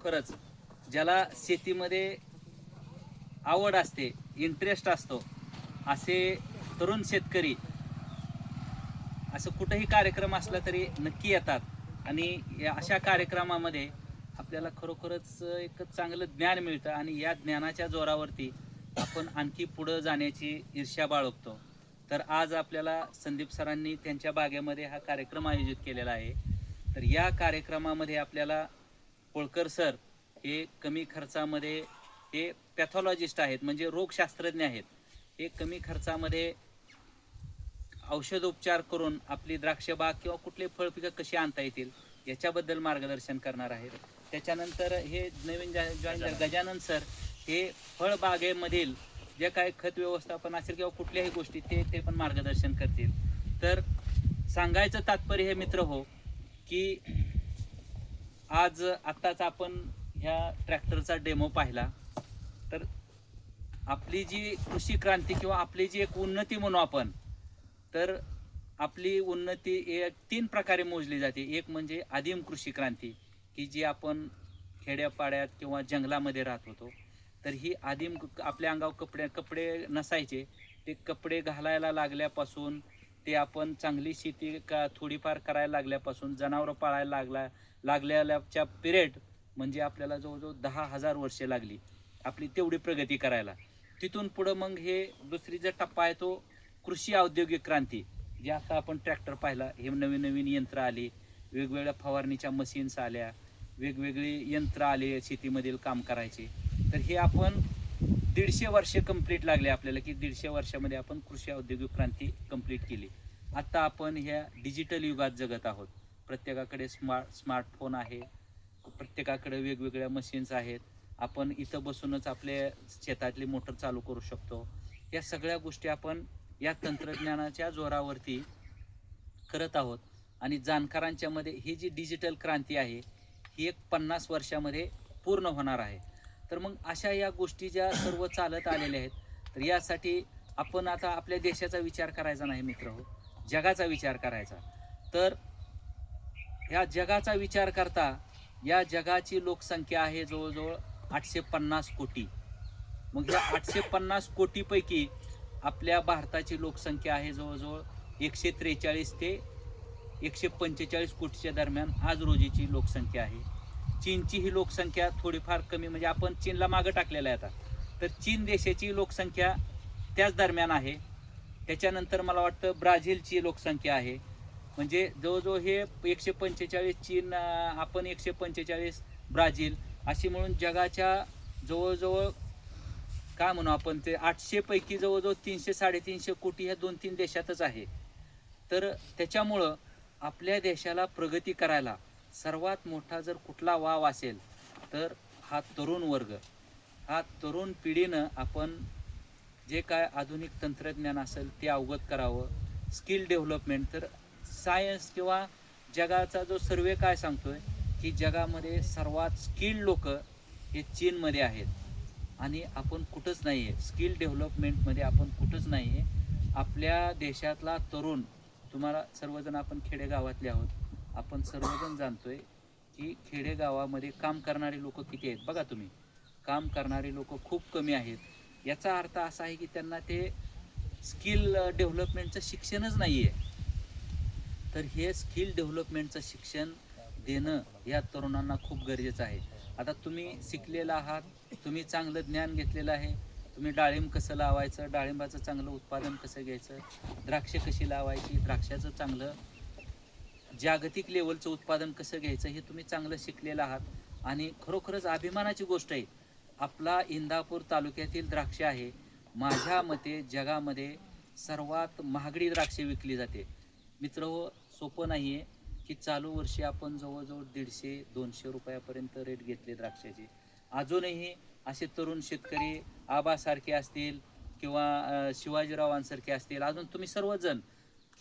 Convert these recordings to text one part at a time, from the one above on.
खरंच ज्याला शेतीमध्ये आवड असते, इंटरेस्ट असतो, असे तरुण शेतकरी असं कुठंही कार्यक्रम असला तरी नक्की येतात. आणि या अशा कार्यक्रमामध्ये आपल्याला खरोखरच एक चांगलं ज्ञान मिळतं आणि या ज्ञानाच्या जोरावरती आपण आणखी पुढं जाण्याची ईर्ष्या बाळगतो. तर आज आपल्याला संदीप सरांनी त्यांच्या बागेमध्ये हा कार्यक्रम आयोजित केलेला आहे. तर या कार्यक्रमामध्ये आपल्याला होळकर सर हे कमी खर्चामध्ये, हे पॅथॉलॉजिस्ट आहेत म्हणजे रोगशास्त्रज्ञ आहेत, हे कमी खर्चामध्ये औषधोपचार करून आपली द्राक्ष बाग किंवा कुठले फळ पिकं कशी आणता येतील याच्याबद्दल मार्गदर्शन करणार आहेत. त्याच्यानंतर हे नवीन जॉईन गजानन सर हे फळबागेमधील जे काय खत व्यवस्थापन असेल किंवा कुठल्याही गोष्टी ते पण मार्गदर्शन करतील. तर सांगायचं तात्पर्य हे मित्र हो की आज आत्ताच आपण ह्या ट्रॅक्टरचा डेमो पाहिला. तर आपली जी कृषी क्रांती किंवा आपली जी एक उन्नती म्हणू आपण, तर आपली उन्नती एक 3 प्रकारे मोजली जाते. एक म्हणजे आदिम कृषी क्रांती की जी आपण खेड्यापाड्यात किंवा जंगलामध्ये राहत होतो. तर ही आदिम आपल्या अंगावर कपडे नसायचे, ते कपडे घालायला लागल्यापासून ते आपण चांगली शेती थोडीफार करायला लागल्यापासून जनावरं पाळायला लागल्याच्या पिरियड म्हणजे आपल्याला जवळजवळ 10,000 वर्षे लागली आपली तेवढी प्रगती करायला. तिथून पुढं मग हे दुसरी जो टप्पा आहे तो कृषी औद्योगिक क्रांती, जे आता आपण ट्रॅक्टर पाहिला, हे नवीन नवीन यंत्र आली, वेगवेगळ्या फवारणीच्या मशीन्स आल्या, वेगवेगळी यंत्र आले शेतीमधील काम करायचे. तर हे आपण 150 वर्षे कंप्लीट लागले आपल्याला की 150 वर्षामध्ये आपण कृषी औद्योगिक क्रांती कंप्लीट केली. आता आपण ह्या डिजिटल युगात जगत आहोत. प्रत्येकाकडे स्मार्टफोन आहे, प्रत्येकाकडे वेगवेगळ्या मशीन्स आहेत. आपण इथं बसूनच आपल्या शेतातली मोटर चालू करू शकतो. या सगळ्या गोष्टी आपण या तंत्रज्ञानाच्या जोरावरती करत आहोत. आणि जाणकारांच्या मध्ये ही जी डिजिटल क्रांती आहे ही एक 50 वर्षामध्ये पूर्ण होणार आहे. तर मग अशा या गोष्टी ज्या सर्व चालत आलेल्या आहेत, तर यासाठी आपण आता आपल्या देशाचा विचार करायचा नाही मित्र हो, जगाचा विचार करायचा. तर ह्या जगाचा विचार करता या जगाची लोकसंख्या आहे जवळजवळ 850 कोटी. मग ह्या 850 कोटीपैकी आपल्या भारताची लोकसंख्या आहे जवळजवळ 143 ते 145 कोटीच्या दरम्यान आज रोजीची लोकसंख्या आहे. चीनची ही लोकसंख्या थोडीफार कमी, म्हणजे आपण चीनला मागं टाकलेलं आहे आता. तर चीन देशाची लोकसंख्या त्याच दरम्यान आहे. त्याच्यानंतर मला वाटतं ब्राझीलची लोकसंख्या आहे. म्हणजे जवळजवळ हे 145 चीन, आपण 145 ब्राझील, अशी म्हणून जगाच्या जवळजवळ काय म्हणू आपण ते 800 पैकी जवळजवळ 300-350 कोटी ह्या 2-3 देशातच आहे. तर त्याच्यामुळं आपल्या देशाला प्रगती करायला सर्वात मोठा जर कुठला वाव असेल तर हा तरुण वर्ग, हा तरुण पिढीनं आपण जे काय आधुनिक तंत्रज्ञान असेल ते अवगत करावं. स्किल डेव्हलपमेंट, तर सायन्स किंवा जगाचा जो सर्वे काय सांगतोय की जगामध्ये सर्वात स्किल्ड लोक हे चीनमध्ये आहेत आणि आपण कुठंच नाही आहे. स्किल डेव्हलपमेंटमध्ये आपण कुठंच नाही आहे. आपल्या देशातला तरुण, तुम्हाला सर्वजण आपण खेडेगावातले आहोत, आपण सर्वजण जाणतोय की खेडेगावामध्ये काम करणारे लोक किती आहेत बघा तुम्ही. काम करणारे लोक खूप कमी आहेत. याचा अर्थ असा आहे की त्यांना ते स्किल डेव्हलपमेंटचं शिक्षणच नाही आहे. तर हे स्किल डेव्हलपमेंटचं शिक्षण देणं या तरुणांना खूप गरजेचं आहे. आता तुम्ही शिकलेला आहात, तुम्ही चांगलं ज्ञान घेतलेलं आहे, तुम्ही डाळिंब कसं लावायचं, डाळिंबाचं चांगलं उत्पादन कसं घ्यायचं, द्राक्ष कशी लावायची, द्राक्षाचं चांगलं जागतिक लेवलचं उत्पादन कसं घ्यायचं हे तुम्ही चांगलं शिकलेलं आहात. आणि खरोखरच अभिमानाची गोष्ट आहे, आपला इंदापूर तालुक्यातील द्राक्ष आहे माझ्या मते जगामध्ये सर्वात महागडी द्राक्षे विकली जाते. मित्र हो, सोपं नाही आहे की चालू वर्षी आपण जवळजवळ 150-200 रुपयापर्यंत रेट घेतले द्राक्षाचे. अजूनही असे तरुण शेतकरी आबासारखे असतील किंवा शिवाजीरावांसारखे असतील, अजून तुम्ही सर्वजण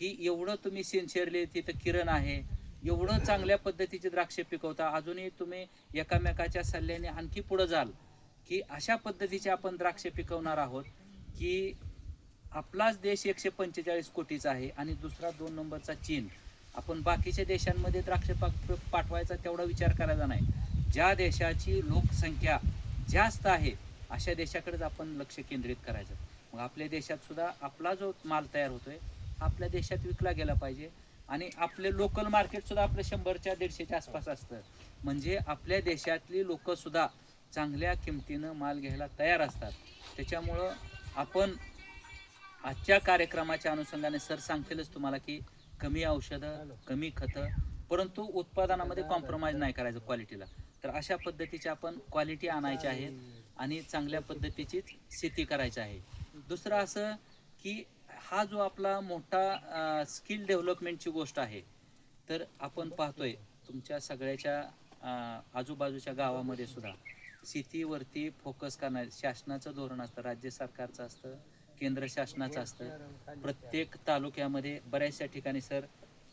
की एवढं तुम्ही सिन्सिअरली, तिथं किरण आहे, एवढं चांगल्या पद्धतीचे द्राक्षे पिकवता, अजूनही तुम्ही एकामेकाच्या सल्ल्याने आणखी पुढं जाल की अशा पद्धतीचे आपण द्राक्षे पिकवणार आहोत की आपलाच देश 145 कोटीचा आहे आणि दुसरा 2 नंबरचा चीन. आपण बाकीच्या देशांमध्ये द्राक्ष पाठवायचा तेवढा विचार करायचा नाही. ज्या देशाची लोकसंख्या जास्त आहे अशा देशाकडेच आपण लक्ष केंद्रित करायचं. मग आपल्या देशात सुद्धा आपला जो माल तयार होतोय आपल्या देशात विकला गेला पाहिजे आणि आपले लोकल मार्केट सुद्धा आपलं 100च्या 150च्या आसपास असतं. म्हणजे आपल्या देशातली लोक सुद्धा चांगल्या किमतीनं माल घ्यायला तयार असतात. त्याच्यामुळं आपण आजच्या कार्यक्रमाच्या अनुषंगाने सर सांगतीलच तुम्हाला की कमी औषधं, कमी खतं, परंतु उत्पादनामध्ये कॉम्प्रोमाइज नाही करायचं क्वालिटीला. तर अशा पद्धतीची आपण क्वालिटी आणायची आहे आणि चांगल्या पद्धतीचीच शेती करायची आहे. दुसरं असं की हा जो आपला मोठा स्किल डेव्हलपमेंटची गोष्ट आहे, तर आपण पाहतोय तुमच्या सगळ्याच्या आजूबाजूच्या गावामध्ये सुद्धा शेतीवरती फोकस करणार शासनाचं धोरण असतं, राज्य सरकारचं असतं, केंद्र शासनाचं असतं. प्रत्येक तालुक्यामध्ये बऱ्याचशा ठिकाणी सर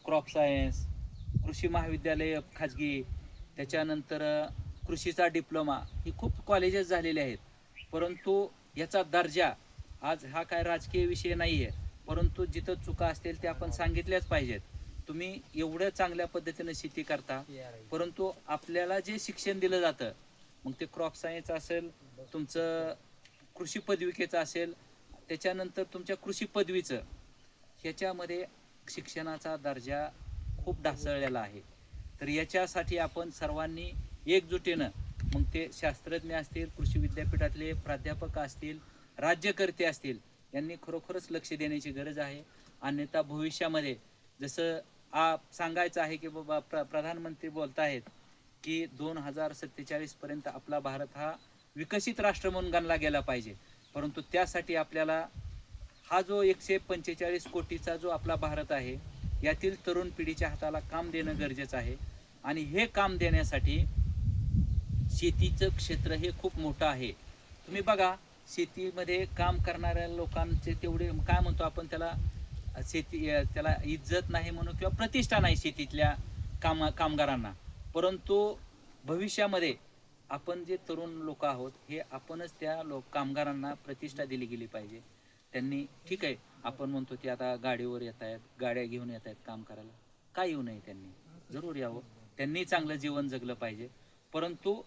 क्रॉप सायन्स, कृषी महाविद्यालय खाजगी, त्याच्यानंतर कृषीचा डिप्लोमा ही खूप कॉलेजेस झालेले आहेत. परंतु याचा दर्जा आज हा काय राजकीय विषय नाही आहे, परंतु जिथं चुका असतील त्या आपण सांगितल्याच पाहिजेत. तुम्ही एवढं चांगल्या पद्धतीनं शेती करता, परंतु आपल्याला जे शिक्षण दिलं जातं मग ते क्रॉप सायन्स असेल, तुमचं कृषी पदविकेचं असेल, त्याच्यानंतर तुमच्या कृषी पदवीचं, ह्याच्यामध्ये शिक्षणाचा दर्जा खूप ढासळलेला आहे. तर याच्यासाठी आपण सर्वांनी एकजुटीनं मग ते शास्त्रज्ञ असतील, कृषी विद्यापीठातले प्राध्यापक असतील, राज्यकर्ते असतील, यांनी खरोखरच लक्ष देण्याची गरज आहे. अन्यथा भविष्यामध्ये जसं सांगायचं आहे की बाबा प्रधानमंत्री बोलत आहेत की 2047 पर्यंत आपला भारत हा विकसित राष्ट्र म्हणून गणला गेला पाहिजे. परंतु त्यासाठी आपल्याला हा जो 145 कोटीचा जो आपला भारत आहे यातील तरुण पिढीच्या हाताला काम देणं गरजेचं आहे. आणि हे काम देण्यासाठी शेतीचं क्षेत्र हे खूप मोठं आहे. तुम्ही बघा शेतीमध्ये काम करणाऱ्या लोकांचे तेवढे काय म्हणतो आपण त्याला, त्याला इज्जत नाही म्हणून किंवा प्रतिष्ठा नाही शेतीतल्या कामगारांना. परंतु भविष्यामध्ये आपण जे तरुण लोक आहोत हे आपणच त्या कामगारांना प्रतिष्ठा दिली गेली पाहिजे. त्यांनी ठीक आहे आपण म्हणतो की आता गाडीवर येत आहेत, गाड्या घेऊन येत आहेत काम करायला, काय येऊ नये, त्यांनी जरूर यावं, त्यांनी चांगलं जीवन जगलं पाहिजे. परंतु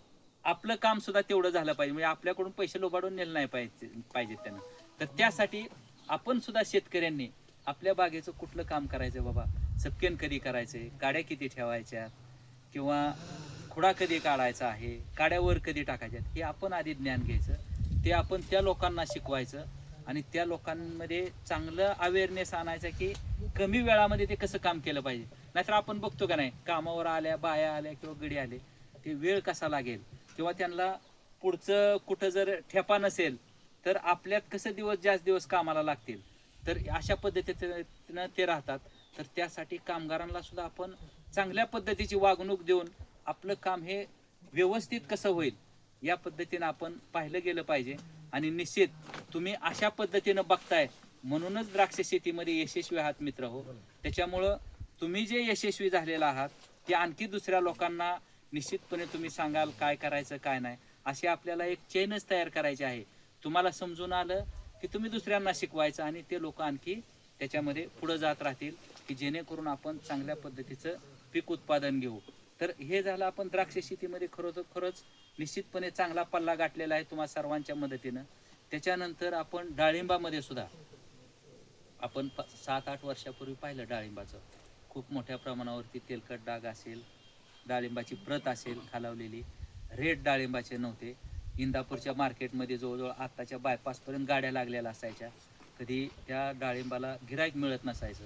आपलं काम सुद्धा तेवढं झालं पाहिजे, म्हणजे आपल्याकडून पैसे लोबाडून नेलं नाही पाहिजेत त्यांना. तर त्यासाठी आपण सुद्धा शेतकऱ्यांनी आपल्या बागेचं कुठलं काम करायचं बाबा, सपकेन कधी करायचे, गाड्या किती ठेवायच्या, किंवा खुडा कधी काढायचा आहे, काड्यावर कधी टाकायच्यात, हे आपण आधी ज्ञान घ्यायचं. ते आपण त्या लोकांना शिकवायचं आणि त्या लोकांमध्ये चांगलं अवेअरनेस आणायचं की कमी वेळामध्ये ते कसं काम केलं पाहिजे. नाहीतर आपण बघतो का नाही, कामावर आल्या बाया आल्या किंवा गडी आले, ते वेळ कसा लागेल किंवा त्यांना पुढचं कुठं जर ठेपा नसेल तर आपल्यात कसं जास्त दिवस कामाला लागतील. तर अशा पद्धतीनं ते राहतात. तर त्यासाठी कामगारांना सुद्धा आपण चांगल्या पद्धतीची वागणूक देऊन आपलं काम हे व्यवस्थित कसं होईल या पद्धतीनं आपण पाहिलं गेलं पाहिजे. आणि निश्चित तुम्ही अशा पद्धतीनं बघताय म्हणूनच द्राक्ष शेतीमध्ये यशस्वी आहात मित्र हो. त्याच्यामुळं तुम्ही जे यशस्वी झालेला आहात ते आणखी दुसऱ्या लोकांना निश्चितपणे तुम्ही सांगाल काय करायचं काय नाही. अशी आपल्याला एक चेनच तयार करायची आहे. तुम्हाला समजून आलं की तुम्ही दुसऱ्यांना शिकवायचं आणि ते लोक आणखी त्याच्यामध्ये पुढे जात राहतील की जेणेकरून आपण चांगल्या पद्धतीचं पीक उत्पादन घेऊ. तर हे झालं आपण द्राक्ष शेतीमध्ये खरंच निश्चितपणे चांगला पल्ला गाठलेला आहे तुम्हा सर्वांच्या मदतीनं. त्याच्यानंतर आपण डाळिंबामध्ये सुद्धा आपण 7-8 वर्षापूर्वी पाहिलं डाळिंबाचं खूप मोठ्या प्रमाणावरती तेलकट डाग असेल, डाळिंबाची प्रत असेल खालावलेली, रेट डाळिंबाचे नव्हते. इंदापूरच्या मार्केटमध्ये जवळजवळ आत्ताच्या बायपासपर्यंत गाड्या लागलेल्या असायच्या, कधी त्या डाळिंबाला गिराईक मिळत नसायचं.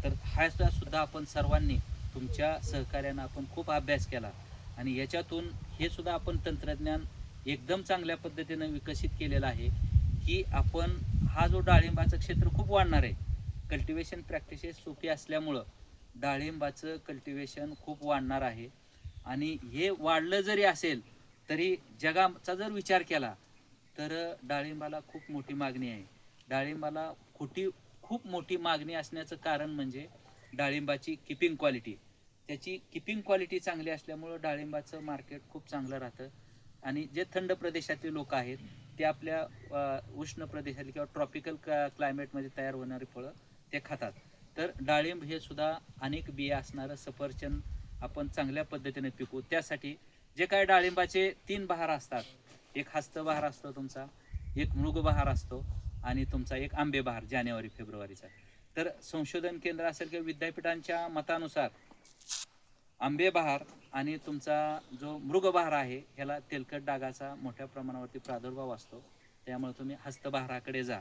तर हा सुद्धा आपण सर्वांनी तुमच्या सहकार्यानं आपण खूप अभ्यास केला आणि याच्यातून हे सुद्धा आपण तंत्रज्ञान एकदम चांगल्या पद्धतीनं विकसित केलेलं आहे की आपण हा जो डाळिंबाचं क्षेत्र खूप वाढणार आहे. कल्टिवेशन प्रॅक्टिसेस सोपी असल्यामुळं डाळिंबाचं कल्टिवेशन खूप वाढणार आहे. आणि हे वाढलं जरी असेल तरी जगाचा जर विचार केला तर डाळिंबाला खूप मोठी मागणी आहे. डाळिंबाला खूप मोठी मागणी असण्याचं कारण म्हणजे डाळिंबाची किपिंग क्वालिटी. त्याची किपिंग क्वालिटी चांगली असल्यामुळं डाळिंबाचं मार्केट खूप चांगलं राहतं. आणि जे थंड प्रदेशातले लोक आहेत ते आपल्या उष्ण प्रदेशातले किंवा ट्रॉपिकल क्लायमेटमध्ये तयार होणारी फळं ते खातात. तर डाळिंब हे सुद्धा अनेक बिया असणारं सफरचंद आपण चांगल्या पद्धतीने पिकवू. त्यासाठी जे काय डाळिंबाचे 3 बहार असतात, एक हस्तबहार असतो तुमचा, एक मृगबहार असतो आणि तुमचा एक आंबे बहार जानेवारी फेब्रुवारीचा. तर संशोधन केंद्र असेल किंवा विद्यापीठांच्या मतानुसार आंबे बहार आणि तुमचा जो मृगबहार आहे ह्याला तेलकट डागाचा मोठ्या प्रमाणावरती प्रादुर्भाव असतो, त्यामुळे तुम्ही हस्तबहाराकडे जा.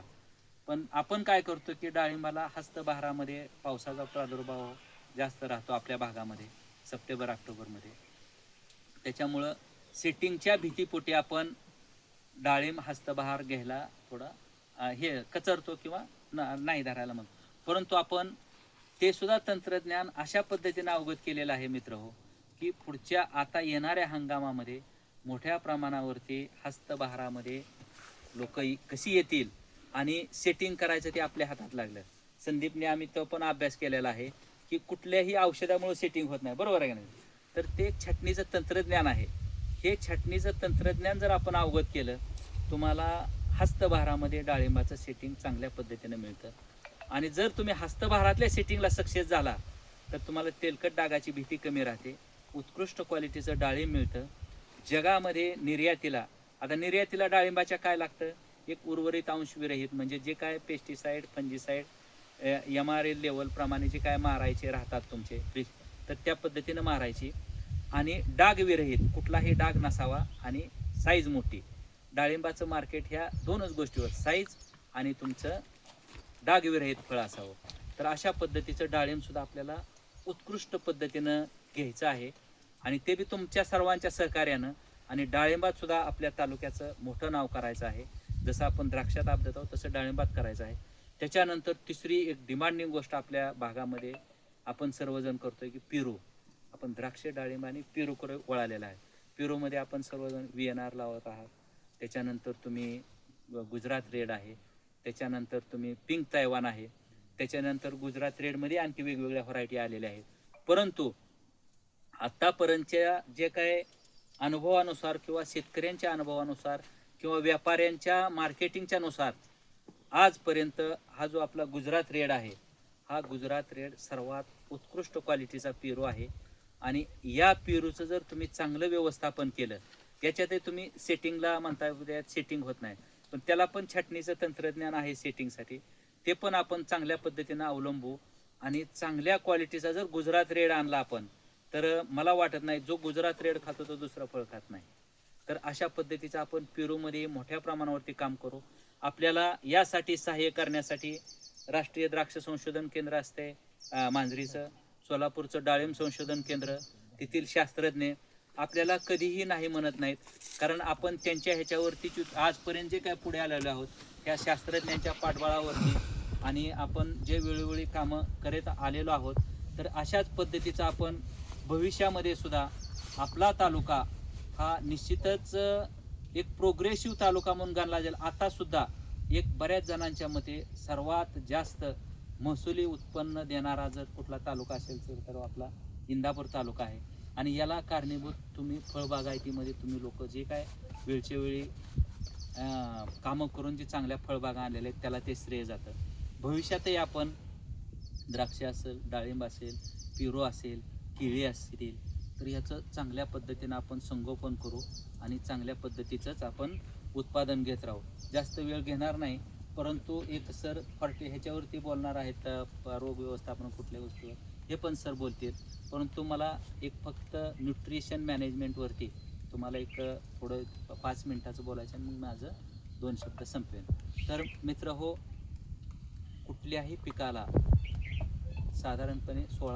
पण आपण काय करतो की डाळिंबाला हस्तबहारामध्ये पावसाचा प्रादुर्भाव जास्त राहतो आपल्या भागामध्ये सप्टेंबर ऑक्टोबरमध्ये. त्याच्यामुळं सेटिंगच्या भीतीपोटी आपण डाळिंब हस्तबहार घ्यायला थोडा हे कचरतो किंवा नाही धरायला मग. परंतु आपण ते सुद्धा तंत्रज्ञान अशा पद्धतीने अवगत केलेलं आहे मित्र हो, की पुढच्या आता येणाऱ्या हंगामामध्ये मोठ्या प्रमाणावरती हस्तबहारामध्ये लोक कशी येतील आणि सेटिंग करायचं ते आपल्या हातात लागलं. संदीपने आम्ही तो पण अभ्यास केलेला आहे की कुठल्याही औषधामुळे सेटिंग होत नाही, बरोबर आहे का नाही. तर ते छाटणीचं तंत्रज्ञान आहे. हे छाटणीचं तंत्रज्ञान जर आपण अवगत केलं, तुम्हाला हस्तबहारामध्ये डाळिंबाचं सेटिंग चांगल्या पद्धतीनं मिळतं. आणि जर तुम्ही हस्तबहारातल्या सेटिंगला सक्सेस झाला तर तुम्हाला तेलकट डागाची भीती कमी राहते, उत्कृष्ट क्वालिटीचं डाळिंब मिळतं. जगामध्ये निर्यातीला, आता निर्यातीला डाळिंबाच्या काय लागतं, एक उर्वरित अंश विरहित, म्हणजे जे काय पेस्टिसाईड फंजिसाईड MRL लेवलप्रमाणे जे काय मारायचे राहतात तुमचे, तर त्या पद्धतीनं मारायची. आणि डाग विरहित, कुठलाही डाग नसावा आणि साईज मोठी. डाळिंबाचं मार्केट ह्या दोनच गोष्टीवर, साईज आणि तुमचं डाग विरहित फळ असावं. तर अशा पद्धतीचं डाळिंबसुद्धा आपल्याला उत्कृष्ट पद्धतीनं घ्यायचं आहे आणि ते बी तुमच्या सर्वांच्या सहकार्यानं. आणि डाळिंबात सुद्धा आपल्या तालुक्याचं मोठं नाव करायचं आहे. जसं आपण द्राक्षात आपदत आहोत तसं डाळिंबात करायचं आहे. त्याच्यानंतर तिसरी एक डिमांडिंग गोष्ट आपल्या भागामध्ये आपण सर्वजण करतोय की पेरू. आपण द्राक्ष डाळिंब आणि पेरूकडे वळालेला आहे. पेरूमध्ये आपण सर्वजण VNR लावत आहात. त्याच्यानंतर तुम्ही गुजरात रेड आहे, त्याच्यानंतर तुम्ही पिंक तैवान आहे, त्याच्यानंतर गुजरात रेडमध्ये आणखी वेगवेगळ्या व्हरायटी आलेल्या आहेत. परंतु आत्तापर्यंतच्या जे काय अनुभवानुसार किंवा शेतकऱ्यांच्या अनुभवानुसार किंवा व्यापाऱ्यांच्या मार्केटिंगच्या नुसार आजपर्यंत हा जो आपला गुजरात रेड आहे, हा गुजरात रेड सर्वात उत्कृष्ट क्वालिटीचा पेरू आहे. आणि या पेरूचं जर तुम्ही चांगलं व्यवस्थापन केलं, याच्यातही तुम्ही सेटिंगला म्हणता त्यात सेटिंग होत नाही, पण त्याला पण छाटणीचं तंत्रज्ञान आहे सेटिंगसाठी, ते पण आपण चांगल्या पद्धतीनं अवलंबू. आणि चांगल्या क्वालिटीचा जर गुजरात रेड आणला आपण, तर मला वाटत नाही जो गुजरात रेड खातो तो दुसरं फळ खात नाही. तर अशा पद्धतीचं आपण पेरूमध्ये मोठ्या प्रमाणावरती काम करू. आपल्याला यासाठी सहाय्य करण्यासाठी राष्ट्रीय द्राक्ष संशोधन केंद्र असते मांजरीचं, सोलापूरचं डाळिंब संशोधन केंद्र, तेथील शास्त्रज्ञ आपल्याला कधीही नाही म्हणत नाहीत. कारण आपण त्यांच्या ह्याच्यावरती आजपर्यंत जे काय पुढे आलेलो आहोत त्या शास्त्रज्ञांच्या पाठबळावरती आणि आपण जे वेळोवेळी कामं करत आलेलो आहोत. तर अशाच पद्धतीचं आपण भविष्यामध्ये सुद्धा आपला तालुका हा निश्चितच एक प्रोग्रेसिव्ह तालुका म्हणून गणला जाईल. आता सुद्धा एक बऱ्याच जणांच्या मते सर्वात जास्त महसुली उत्पन्न देणारा जर कुठला तालुका असेल तर आपला इंदापूर तालुका आहे. आणि याला कारणीभूत तुम्ही फळबागायतीमध्ये तुम्ही लोक जे काय वेळच्या वेळी कामं करून जे चांगल्या फळबागा आलेल्या आहेत त्याला ते श्रेय जातं. भविष्यातही आपण द्राक्ष असेल, डाळिंब असेल, पेरू असेल, केळी असतील, तर ह्याचं चांगल्या पद्धतीनं आपण संगोपन करू आणि चांगल्या पद्धतीचंच आपण उत्पादन घेत राहू. जास्त वेळ घेणार नाही, परंतु एक सर ह्याच्यावरती बोलणार आहेत रोग व्यवस्थापन कुठल्या गोष्टीवर, हे पण सर बोलतील. परंतु मला एक फक्त न्यूट्रिशन मॅनेजमेंटवरती तुम्हाला एक थोडं 5 मिनिटाचं बोलायचं आणि मग माझं 2 शब्द संपवेन. तर मित्र हो, कुठल्याही पिकाला साधारणपणे 16